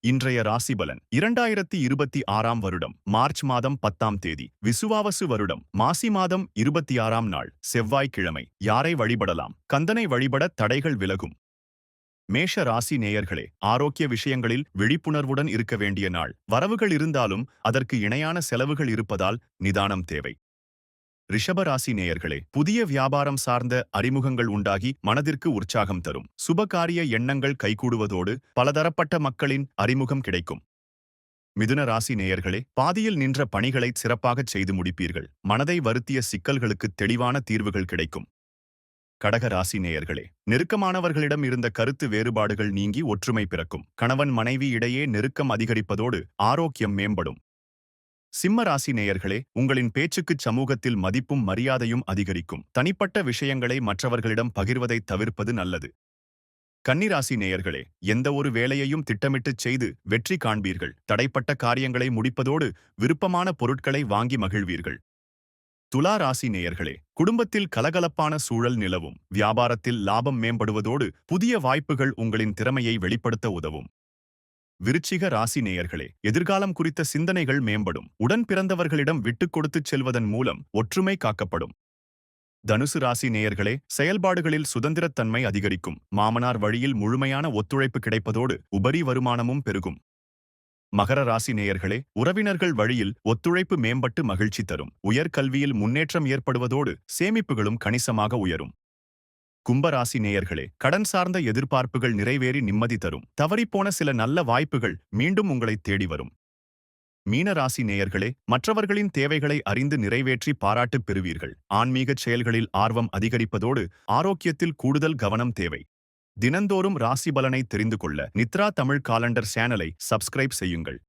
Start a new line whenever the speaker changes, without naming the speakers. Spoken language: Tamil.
இன்றைய ராசிபலன் 2026 வருடம் மார்ச் மாதம் 10ஆம் தேதி விசுவாவசு வருடம் மாசி மாதம் 26ஆம் நாள் செவ்வாய்க்கிழமை. யாரை வழிபடலாம்? கந்தனை வழிபட தடைகள் விலகும். மேஷ ராசி நேயர்களே, ஆரோக்கிய விஷயங்களில் விழிப்புணர்வுடன் இருக்க வேண்டிய நாள். வரவுகள் இருந்தாலும் அதற்கு இணையான செலவுகள் இருப்பதால் நிதானம் தேவை. ரிஷப ராசி நேயர்களே, புதிய வியாபாரம் சார்ந்த அறிமுகங்கள் உண்டாகி மனதிற்கு உற்சாகம் தரும். சுபகாரிய எண்ணங்கள் கைகூடுவதோடு பலதரப்பட்ட மக்களின் அறிமுகம் கிடைக்கும். மிதுன ராசி நேயர்களே, பாதியில் நின்ற பணிகளை சிறப்பாகச் செய்து முடிப்பீர்கள். மனதை வருத்திய சிக்கல்களுக்கு தெளிவான தீர்வுகள் கிடைக்கும். கடக ராசி நேயர்களே, நெருக்கமானவர்களிடம் இருந்த கருத்து வேறுபாடுகள் நீங்கி ஒற்றுமை பிறக்கும். கணவன் மனைவி இடையே நெருக்கம் அதிகரிப்பதோடு ஆரோக்கியம் மேம்படும். சிம்ம ராசி நேயர்களே, உங்களின் பேச்சுக்குச் சமூகத்தில் மதிப்பும் மரியாதையும் அதிகரிக்கும். தனிப்பட்ட விஷயங்களை மற்றவர்களிடம் பகிர்வதை தவிர்ப்பது நல்லது. கன்னிராசி நேயர்களே, எந்த ஒரு வேலையையும் திட்டமிட்டுச் செய்து வெற்றி காண்பீர்கள். தடைப்பட்ட காரியங்களை முடிப்பதோடு விருப்பமான பொருட்களை வாங்கி மகிழ்வீர்கள். துலா ராசி நேயர்களே, குடும்பத்தில் கலகலப்பான சூழல் நிலவும். வியாபாரத்தில் லாபம் மேம்படுவதோடு புதிய வாய்ப்புகள் உங்களின் திறமையை வெளிப்படுத்த உதவும். விருச்சிக ராசி நேயர்களே, எதிர்காலம் குறித்த சிந்தனைகள் மேம்படும். உடன் பிறந்தவர்களிடம் விட்டுக் கொடுத்துச் செல்வதன் மூலம் ஒற்றுமை காக்கப்படும். தனுசு ராசி நேயர்களே, செயல்பாடுகளில் சுதந்திரத்தன்மை அதிகரிக்கும். மாமனார் வழியில் முழுமையான ஒத்துழைப்பு கிடைப்பதோடு உபரி வருமானமும் பெருகும். மகர ராசி நேயர்களே, உறவினர்கள் வழியில் ஒத்துழைப்பு மேம்பட்டு மகிழ்ச்சி தரும். உயர்கல்வியில் முன்னேற்றம் ஏற்படுவதோடு சேமிப்புகளும் கணிசமாக உயரும். கும்பராசி நேயர்களே, கடன் சார்ந்த எதிர்பார்ப்புகள் நிறைவேறி நிம்மதி தரும். தவறிப்போன சில நல்ல வாய்ப்புகள் மீண்டும் உங்களை தேடி வரும். மீனராசி நேயர்களே, மற்றவர்களின் தேவைகளை அறிந்து நிறைவேற்றி பாராட்டு பெறுவீர்கள். ஆன்மீகச் செயல்களில் ஆர்வம் அதிகரிப்பதோடு ஆரோக்கியத்தில் கூடுதல் கவனம் தேவை. தினந்தோறும் ராசி பலனை தெரிந்து கொள்ள நித்ரா தமிழ் காலண்டர் சேனலை சப்ஸ்கிரைப் செய்யுங்கள்.